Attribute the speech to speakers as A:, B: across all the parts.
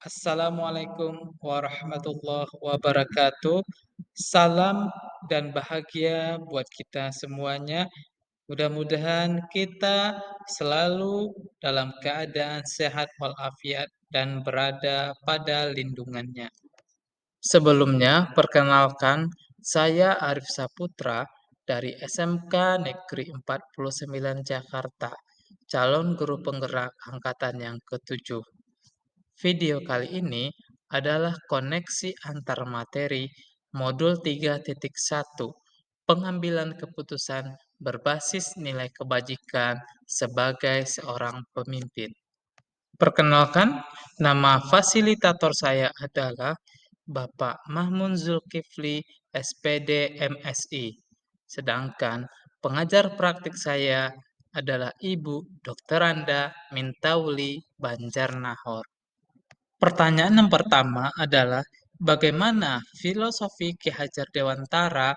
A: Assalamualaikum warahmatullahi wabarakatuh. Salam dan bahagia buat kita semuanya. Mudah-mudahan kita selalu dalam keadaan sehat walafiat dan berada pada lindungannya. Sebelumnya, perkenalkan, saya Arif Saputra dari SMK Negeri 49 Jakarta, calon guru penggerak angkatan yang ketujuh. Video kali ini adalah koneksi antar materi modul 3.1, pengambilan keputusan berbasis nilai kebajikan sebagai seorang pemimpin. Perkenalkan, nama fasilitator saya adalah Bapak Mahmud Zulkifli, SPD MSI. Sedangkan pengajar praktik saya adalah Ibu Dr. Anda Mintauli Banjarnahor. Pertanyaan yang pertama adalah, bagaimana filosofi Ki Hajar Dewantara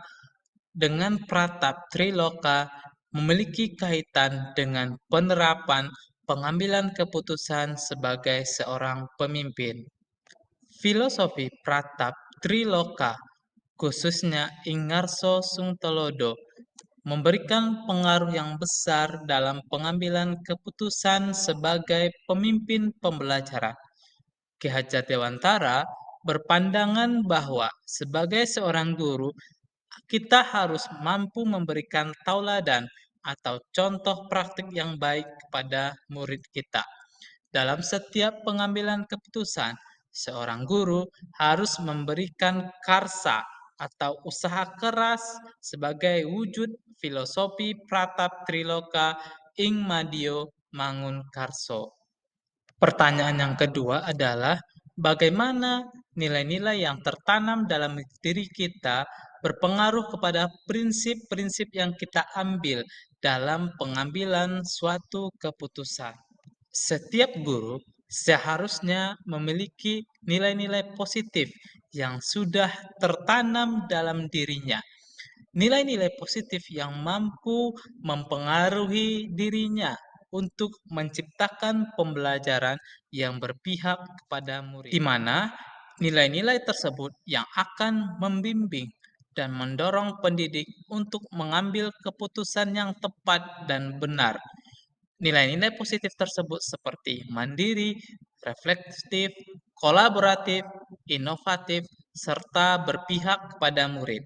A: dengan Pratap Triloka memiliki kaitan dengan penerapan pengambilan keputusan sebagai seorang pemimpin? Filosofi Pratap Triloka, khususnya Ingarso Sungtolodo, memberikan pengaruh yang besar dalam pengambilan keputusan sebagai pemimpin pembelajaran. Ki Hajar Dewantara berpandangan bahwa sebagai seorang guru, kita harus mampu memberikan tauladan atau contoh praktik yang baik kepada murid kita. Dalam setiap pengambilan keputusan, seorang guru harus memberikan karsa atau usaha keras sebagai wujud filosofi Pratap Triloka ing Madio Mangun Karso. Pertanyaan yang kedua adalah, bagaimana nilai-nilai yang tertanam dalam diri kita berpengaruh kepada prinsip-prinsip yang kita ambil dalam pengambilan suatu keputusan? Setiap guru seharusnya memiliki nilai-nilai positif yang sudah tertanam dalam dirinya. Nilai-nilai positif yang mampu mempengaruhi dirinya untuk menciptakan pembelajaran yang berpihak kepada murid, di mana nilai-nilai tersebut yang akan membimbing dan mendorong pendidik untuk mengambil keputusan yang tepat dan benar. Nilai-nilai positif tersebut seperti mandiri, reflektif, kolaboratif, inovatif, serta berpihak kepada murid.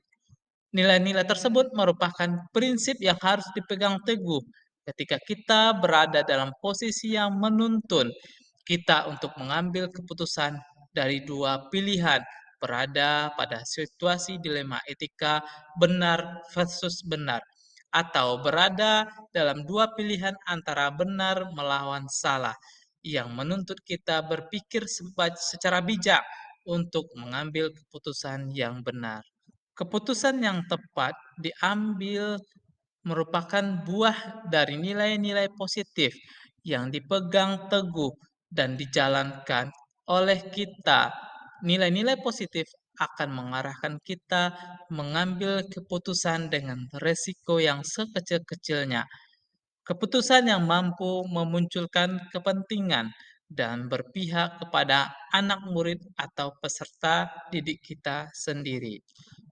A: Nilai-nilai tersebut merupakan prinsip yang harus dipegang teguh ketika kita berada dalam posisi yang menuntun kita untuk mengambil keputusan dari dua pilihan, berada pada situasi dilema etika benar versus benar, atau berada dalam dua pilihan antara benar melawan salah, yang menuntut kita berpikir secara bijak untuk mengambil keputusan yang benar. Keputusan yang tepat diambil merupakan buah dari nilai-nilai positif yang dipegang teguh dan dijalankan oleh kita. Nilai-nilai positif akan mengarahkan kita mengambil keputusan dengan resiko yang sekecil-kecilnya. Keputusan yang mampu memunculkan kepentingan dan berpihak kepada anak murid atau peserta didik kita sendiri.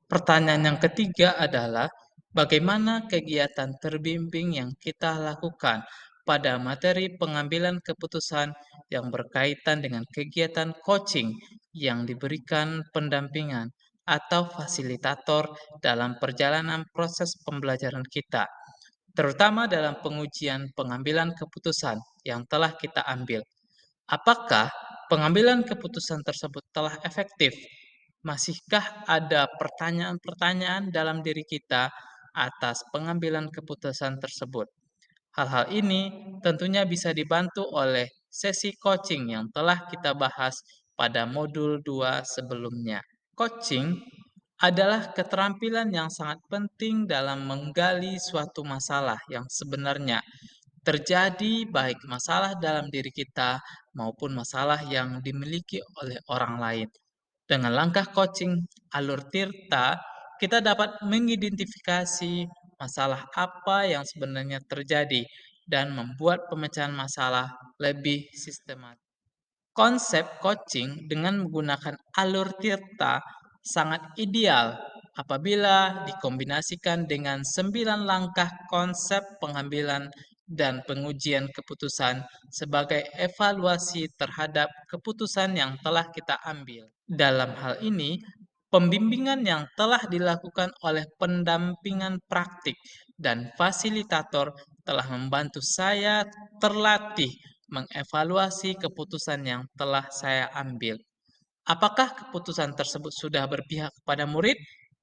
A: Pertanyaan yang ketiga adalah, bagaimana kegiatan terbimbing yang kita lakukan pada materi pengambilan keputusan yang berkaitan dengan kegiatan coaching yang diberikan pendampingan atau fasilitator dalam perjalanan proses pembelajaran kita, terutama dalam pengujian pengambilan keputusan yang telah kita ambil. Apakah pengambilan keputusan tersebut telah efektif? Masihkah ada pertanyaan-pertanyaan dalam diri kita atas pengambilan keputusan tersebut? Hal-hal ini tentunya bisa dibantu oleh sesi coaching yang telah kita bahas pada modul 2 sebelumnya. Coaching adalah keterampilan yang sangat penting dalam menggali suatu masalah yang sebenarnya terjadi, baik masalah dalam diri kita maupun masalah yang dimiliki oleh orang lain. Dengan langkah coaching alur tirta, kita dapat mengidentifikasi masalah apa yang sebenarnya terjadi dan membuat pemecahan masalah lebih sistematis. Konsep coaching dengan menggunakan alur tirta sangat ideal apabila dikombinasikan dengan 9 langkah konsep pengambilan dan pengujian keputusan sebagai evaluasi terhadap keputusan yang telah kita ambil. Dalam hal ini, pembimbingan yang telah dilakukan oleh pendampingan praktik dan fasilitator telah membantu saya terlatih mengevaluasi keputusan yang telah saya ambil. Apakah keputusan tersebut sudah berpihak kepada murid?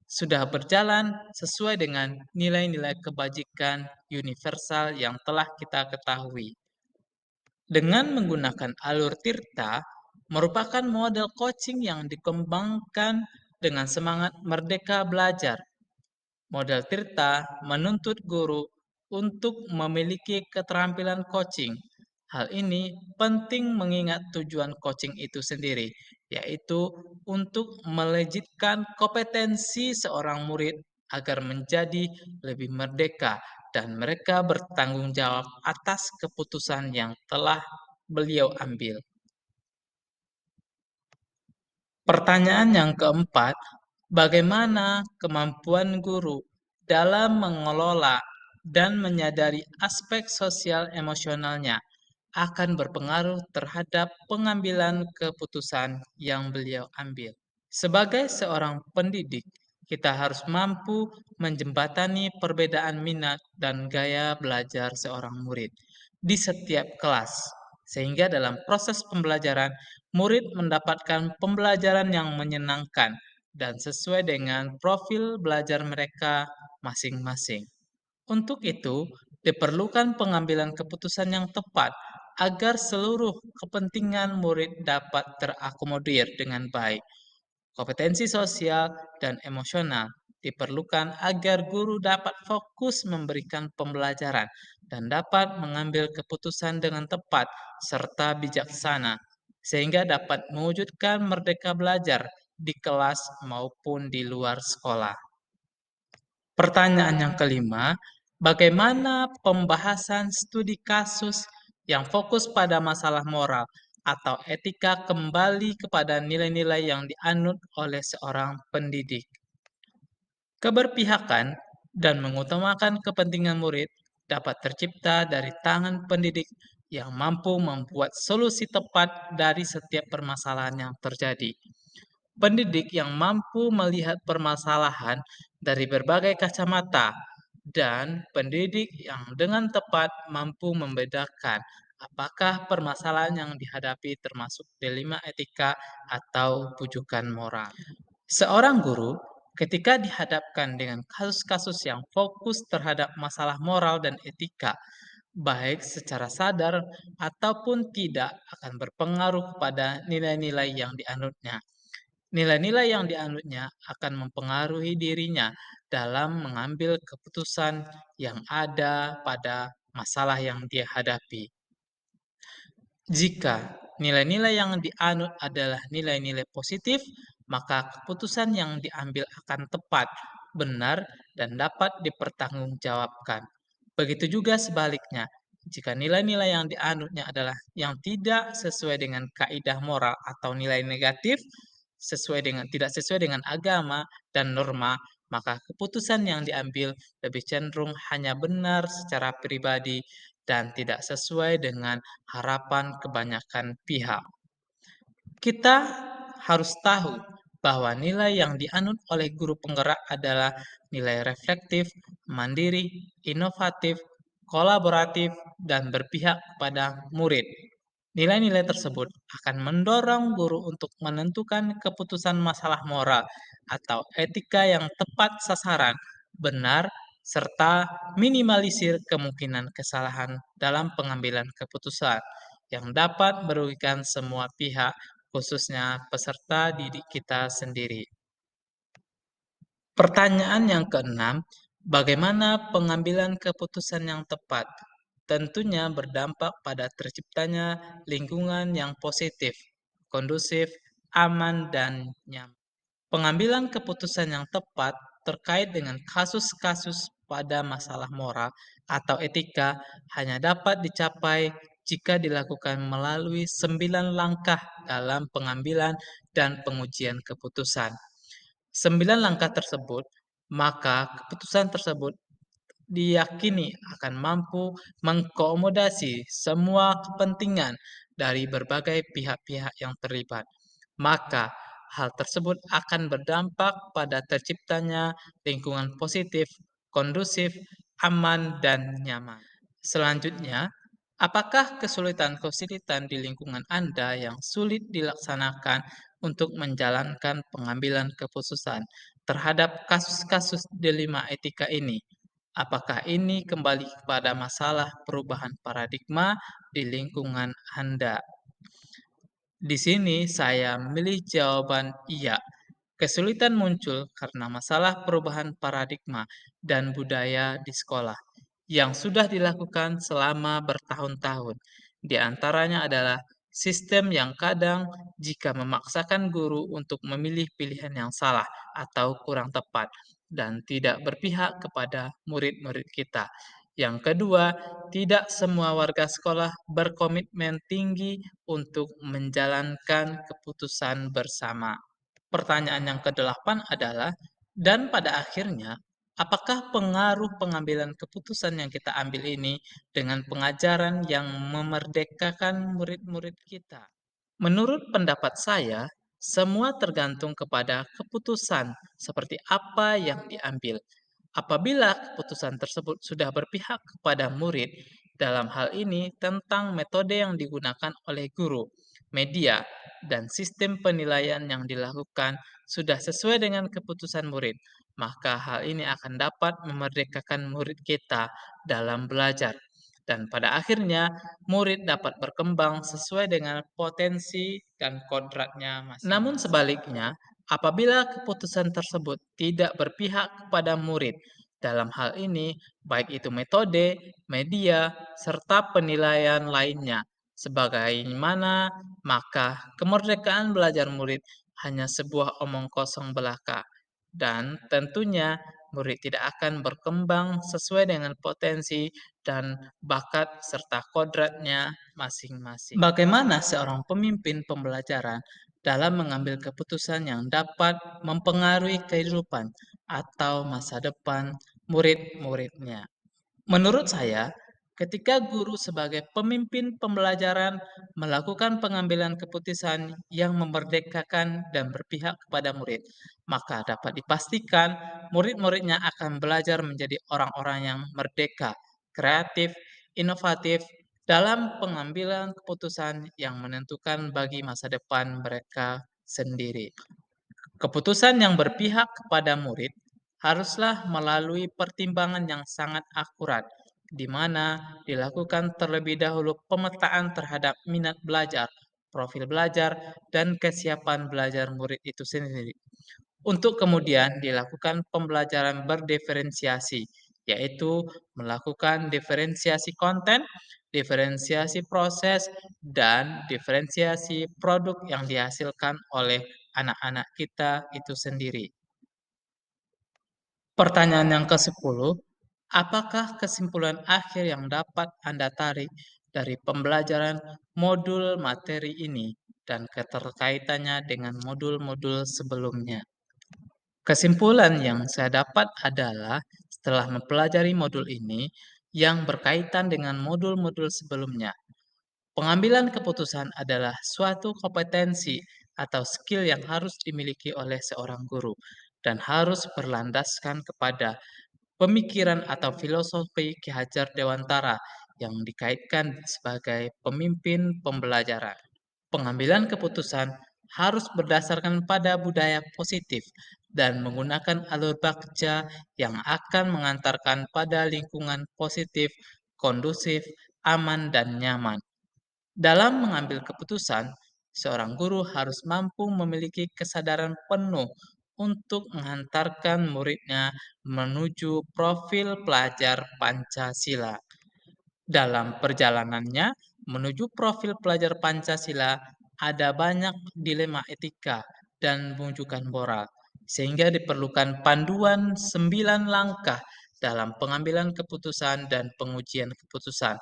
A: Sudah berjalan sesuai dengan nilai-nilai kebajikan universal yang telah kita ketahui. Dengan menggunakan alur tirta, merupakan model coaching yang dikembangkan dengan semangat merdeka belajar. Model Tirta menuntut guru untuk memiliki keterampilan coaching. Hal ini penting mengingat tujuan coaching itu sendiri, yaitu untuk melejitkan kompetensi seorang murid agar menjadi lebih merdeka dan mereka bertanggung jawab atas keputusan yang telah beliau ambil. Pertanyaan yang keempat, bagaimana kemampuan guru dalam mengelola dan menyadari aspek sosial emosionalnya akan berpengaruh terhadap pengambilan keputusan yang beliau ambil? Sebagai seorang pendidik, kita harus mampu menjembatani perbedaan minat dan gaya belajar seorang murid di setiap kelas, sehingga dalam proses pembelajaran, murid mendapatkan pembelajaran yang menyenangkan dan sesuai dengan profil belajar mereka masing-masing. Untuk itu, diperlukan pengambilan keputusan yang tepat agar seluruh kepentingan murid dapat terakomodir dengan baik. Kompetensi sosial dan emosional diperlukan agar guru dapat fokus memberikan pembelajaran dan dapat mengambil keputusan dengan tepat serta bijaksana, sehingga dapat mewujudkan merdeka belajar di kelas maupun di luar sekolah. Pertanyaan yang kelima, bagaimana pembahasan studi kasus yang fokus pada masalah moral atau etika kembali kepada nilai-nilai yang dianut oleh seorang pendidik? Keberpihakan dan mengutamakan kepentingan murid dapat tercipta dari tangan pendidik yang mampu membuat solusi tepat dari setiap permasalahan yang terjadi. Pendidik yang mampu melihat permasalahan dari berbagai kacamata dan pendidik yang dengan tepat mampu membedakan apakah permasalahan yang dihadapi termasuk dilema etika atau pujukan moral. Seorang guru ketika dihadapkan dengan kasus-kasus yang fokus terhadap masalah moral dan etika, baik secara sadar ataupun tidak akan berpengaruh pada nilai-nilai yang dianutnya. Nilai-nilai yang dianutnya akan mempengaruhi dirinya dalam mengambil keputusan yang ada pada masalah yang dia hadapi. Jika nilai-nilai yang dianut adalah nilai-nilai positif, maka keputusan yang diambil akan tepat, benar, dan dapat dipertanggungjawabkan. Begitu juga sebaliknya, jika nilai-nilai yang dianutnya adalah yang tidak sesuai dengan kaidah moral atau nilai negatif, tidak sesuai dengan agama dan norma, maka keputusan yang diambil lebih cenderung hanya benar secara pribadi dan tidak sesuai dengan harapan kebanyakan pihak. Kita harus tahu bahwa nilai yang dianut oleh guru penggerak adalah nilai reflektif, mandiri, inovatif, kolaboratif, dan berpihak pada murid. Nilai-nilai tersebut akan mendorong guru untuk menentukan keputusan masalah moral atau etika yang tepat sasaran, benar, serta minimalisir kemungkinan kesalahan dalam pengambilan keputusan yang dapat merugikan semua pihak, khususnya peserta didik kita sendiri. Pertanyaan yang keenam, bagaimana pengambilan keputusan yang tepat? Tentunya berdampak pada terciptanya lingkungan yang positif, kondusif, aman, dan nyaman. Pengambilan keputusan yang tepat terkait dengan kasus-kasus pada masalah moral atau etika hanya dapat dicapai jika dilakukan melalui 9 langkah dalam pengambilan dan pengujian keputusan. 9 langkah tersebut, maka keputusan tersebut diyakini akan mampu mengakomodasi semua kepentingan dari berbagai pihak-pihak yang terlibat. Maka, hal tersebut akan berdampak pada terciptanya lingkungan positif, kondusif, aman, dan nyaman. Selanjutnya, apakah kesulitan-kesulitan di lingkungan Anda yang sulit dilaksanakan untuk menjalankan pengambilan keputusan terhadap kasus-kasus dilema etika ini? Apakah ini kembali kepada masalah perubahan paradigma di lingkungan Anda? Di sini saya memilih jawaban iya. Kesulitan muncul karena masalah perubahan paradigma dan budaya di sekolah yang sudah dilakukan selama bertahun-tahun. Di antaranya adalah sistem yang kadang jika memaksakan guru untuk memilih pilihan yang salah atau kurang tepat dan tidak berpihak kepada murid-murid kita. Yang kedua, tidak semua warga sekolah berkomitmen tinggi untuk menjalankan keputusan bersama. Pertanyaan yang kedelapan adalah, dan pada akhirnya, apakah pengaruh pengambilan keputusan yang kita ambil ini dengan pengajaran yang memerdekakan murid-murid kita? Menurut pendapat saya, semua tergantung kepada keputusan seperti apa yang diambil. Apabila keputusan tersebut sudah berpihak kepada murid, dalam hal ini tentang metode yang digunakan oleh guru, media, dan sistem penilaian yang dilakukan sudah sesuai dengan keputusan murid, maka hal ini akan dapat memerdekakan murid kita dalam belajar. Dan pada akhirnya, murid dapat berkembang sesuai dengan potensi dan kodratnya masing-masing. Namun sebaliknya, apabila keputusan tersebut tidak berpihak kepada murid, dalam hal ini baik itu metode, media, serta penilaian lainnya, sebagaimana maka kemerdekaan belajar murid hanya sebuah omong kosong belaka, dan tentunya murid tidak akan berkembang sesuai dengan potensi dan bakat serta kodratnya masing-masing. Bagaimana seorang pemimpin pembelajaran dalam mengambil keputusan yang dapat mempengaruhi kehidupan atau masa depan murid-muridnya? Menurut saya, ketika guru sebagai pemimpin pembelajaran melakukan pengambilan keputusan yang memerdekakan dan berpihak kepada murid, maka dapat dipastikan murid-muridnya akan belajar menjadi orang-orang yang merdeka, kreatif, inovatif dalam pengambilan keputusan yang menentukan bagi masa depan mereka sendiri. Keputusan yang berpihak kepada murid haruslah melalui pertimbangan yang sangat akurat, di mana dilakukan terlebih dahulu pemetaan terhadap minat belajar, profil belajar, dan kesiapan belajar murid itu sendiri. Untuk kemudian dilakukan pembelajaran berdiferensiasi, yaitu melakukan diferensiasi konten, diferensiasi proses, dan diferensiasi produk yang dihasilkan oleh anak-anak kita itu sendiri. Pertanyaan yang ke-10, apakah kesimpulan akhir yang dapat Anda tarik dari pembelajaran modul materi ini dan keterkaitannya dengan modul-modul sebelumnya? Kesimpulan yang saya dapat adalah setelah mempelajari modul ini yang berkaitan dengan modul-modul sebelumnya, pengambilan keputusan adalah suatu kompetensi atau skill yang harus dimiliki oleh seorang guru dan harus berlandaskan kepada pemikiran atau filosofi Ki Hajar Dewantara yang dikaitkan sebagai pemimpin pembelajaran. Pengambilan keputusan harus berdasarkan pada budaya positif dan menggunakan alur bakja yang akan mengantarkan pada lingkungan positif, kondusif, aman, dan nyaman. Dalam mengambil keputusan, seorang guru harus mampu memiliki kesadaran penuh untuk menghantarkan muridnya menuju profil pelajar Pancasila. Dalam perjalanannya menuju profil pelajar Pancasila, ada banyak dilema etika dan rujukan moral, sehingga diperlukan panduan 9 langkah dalam pengambilan keputusan dan pengujian keputusan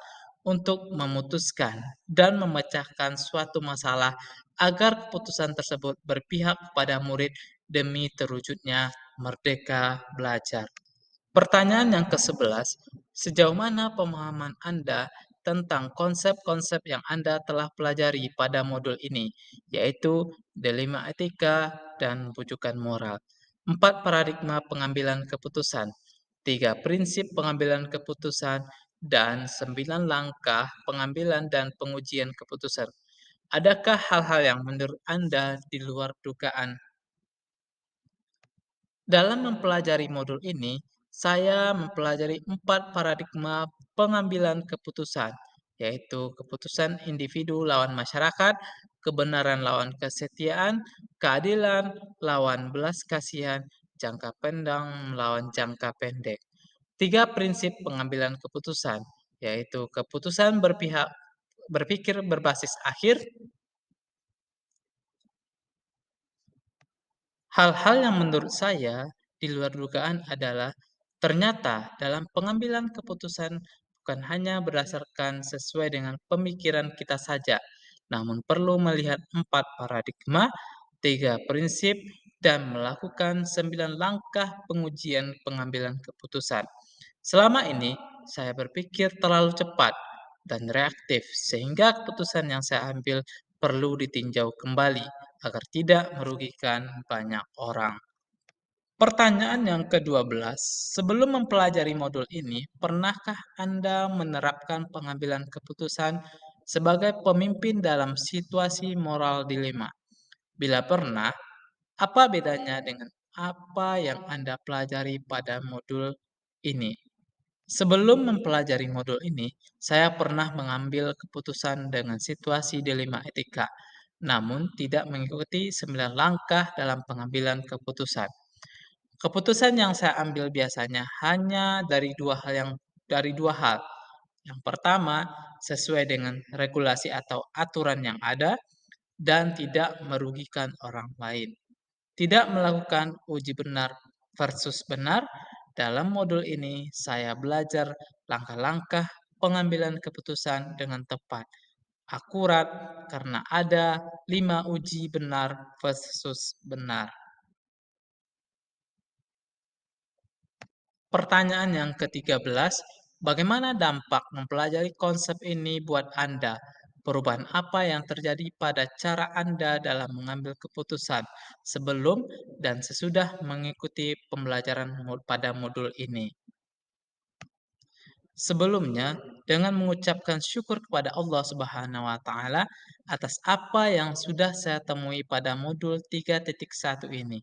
A: untuk memutuskan dan memecahkan suatu masalah agar keputusan tersebut berpihak pada murid demi terwujudnya merdeka belajar. Pertanyaan yang ke-11, sejauh mana pemahaman Anda tentang konsep-konsep yang Anda telah pelajari pada modul ini, yaitu dilema etika dan bujukan moral? 4 paradigma pengambilan keputusan, 3 prinsip pengambilan keputusan, dan 9 langkah pengambilan dan pengujian keputusan. Adakah hal-hal yang menurut Anda di luar dugaan? Dalam mempelajari modul ini, saya mempelajari 4 paradigma pengambilan keputusan, yaitu keputusan individu lawan masyarakat, kebenaran lawan kesetiaan, keadilan lawan belas kasihan, jangka pendek melawan jangka pendek. 3 prinsip pengambilan keputusan, yaitu keputusan berpikir berbasis akhir. Hal-hal yang menurut saya di luar dugaan adalah ternyata dalam pengambilan keputusan bukan hanya berdasarkan sesuai dengan pemikiran kita saja, namun perlu melihat 4 paradigma, 3 prinsip, dan melakukan 9 langkah pengujian pengambilan keputusan. Selama ini, saya berpikir terlalu cepat dan reaktif sehingga keputusan yang saya ambil perlu ditinjau kembali agar tidak merugikan banyak orang. Pertanyaan yang ke-12, sebelum mempelajari modul ini, pernahkah Anda menerapkan pengambilan keputusan sebagai pemimpin dalam situasi moral dilema? Bila pernah, apa bedanya dengan apa yang Anda pelajari pada modul ini? Sebelum mempelajari modul ini, saya pernah mengambil keputusan dengan situasi dilema etika, namun tidak mengikuti 9 langkah dalam pengambilan keputusan. Keputusan yang saya ambil biasanya hanya dari dua hal. Yang pertama, sesuai dengan regulasi atau aturan yang ada dan tidak merugikan orang lain. Tidak melakukan uji benar versus benar. Dalam modul ini, saya belajar langkah-langkah pengambilan keputusan dengan tepat, akurat, karena ada 5 uji benar versus benar. Pertanyaan yang ke-13, bagaimana dampak mempelajari konsep ini buat Anda? Perubahan apa yang terjadi pada cara Anda dalam mengambil keputusan sebelum dan sesudah mengikuti pembelajaran pada modul ini? Sebelumnya, dengan mengucapkan syukur kepada Allah Subhanahu wa taala atas apa yang sudah saya temui pada modul 3.1 ini.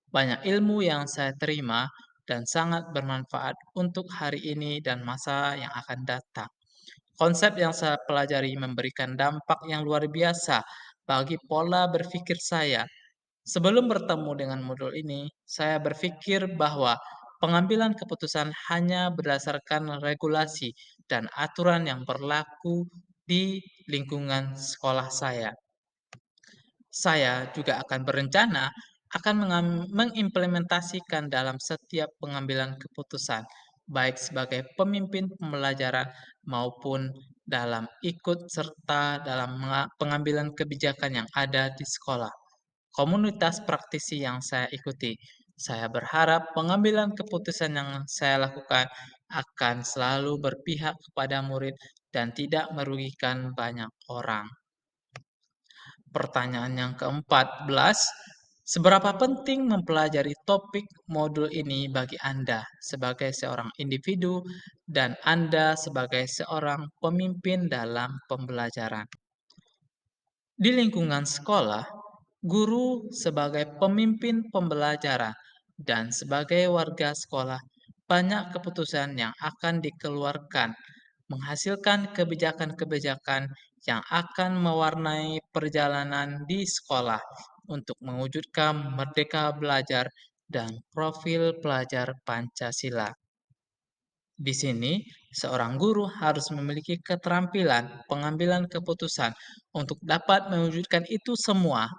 A: Banyak ilmu yang saya terima dan sangat bermanfaat untuk hari ini dan masa yang akan datang. Konsep yang saya pelajari memberikan dampak yang luar biasa bagi pola berpikir saya. Sebelum bertemu dengan modul ini, saya berpikir bahwa pengambilan keputusan hanya berdasarkan regulasi dan aturan yang berlaku di lingkungan sekolah saya. Saya juga akan berencana akan mengimplementasikan dalam setiap pengambilan keputusan, baik sebagai pemimpin pembelajaran maupun dalam ikut serta dalam pengambilan kebijakan yang ada di sekolah. Komunitas praktisi yang saya ikuti. Saya berharap pengambilan keputusan yang saya lakukan akan selalu berpihak kepada murid dan tidak merugikan banyak orang. Pertanyaan yang ke-14, seberapa penting mempelajari topik modul ini bagi Anda sebagai seorang individu dan Anda sebagai seorang pemimpin dalam pembelajaran? Di lingkungan sekolah, guru sebagai pemimpin pembelajaran dan sebagai warga sekolah, banyak keputusan yang akan dikeluarkan, menghasilkan kebijakan-kebijakan yang akan mewarnai perjalanan di sekolah untuk mewujudkan merdeka belajar dan profil pelajar Pancasila. Di sini, seorang guru harus memiliki keterampilan pengambilan keputusan untuk dapat mewujudkan itu semua.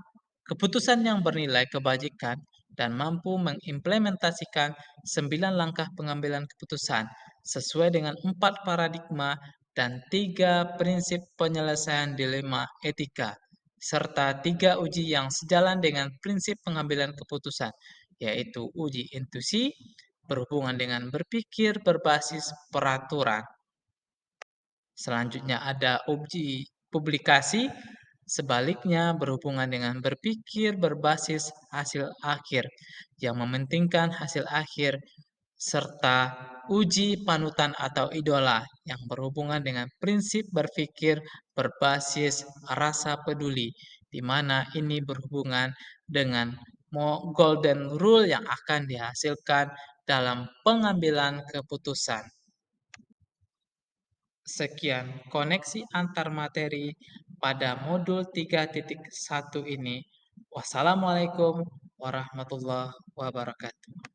A: Keputusan yang bernilai kebajikan dan mampu mengimplementasikan 9 langkah pengambilan keputusan sesuai dengan 4 paradigma dan 3 prinsip penyelesaian dilema etika, serta 3 uji yang sejalan dengan prinsip pengambilan keputusan, yaitu uji intuisi, berhubungan dengan berpikir berbasis peraturan. Selanjutnya ada uji publikasi, sebaliknya berhubungan dengan berpikir berbasis hasil akhir, yang mementingkan hasil akhir, serta uji panutan atau idola, yang berhubungan dengan prinsip berpikir berbasis rasa peduli, di mana ini berhubungan dengan golden rule yang akan dihasilkan dalam pengambilan keputusan. Sekian koneksi antar materi pada modul 3.1 ini. Wassalamualaikum warahmatullahi wabarakatuh.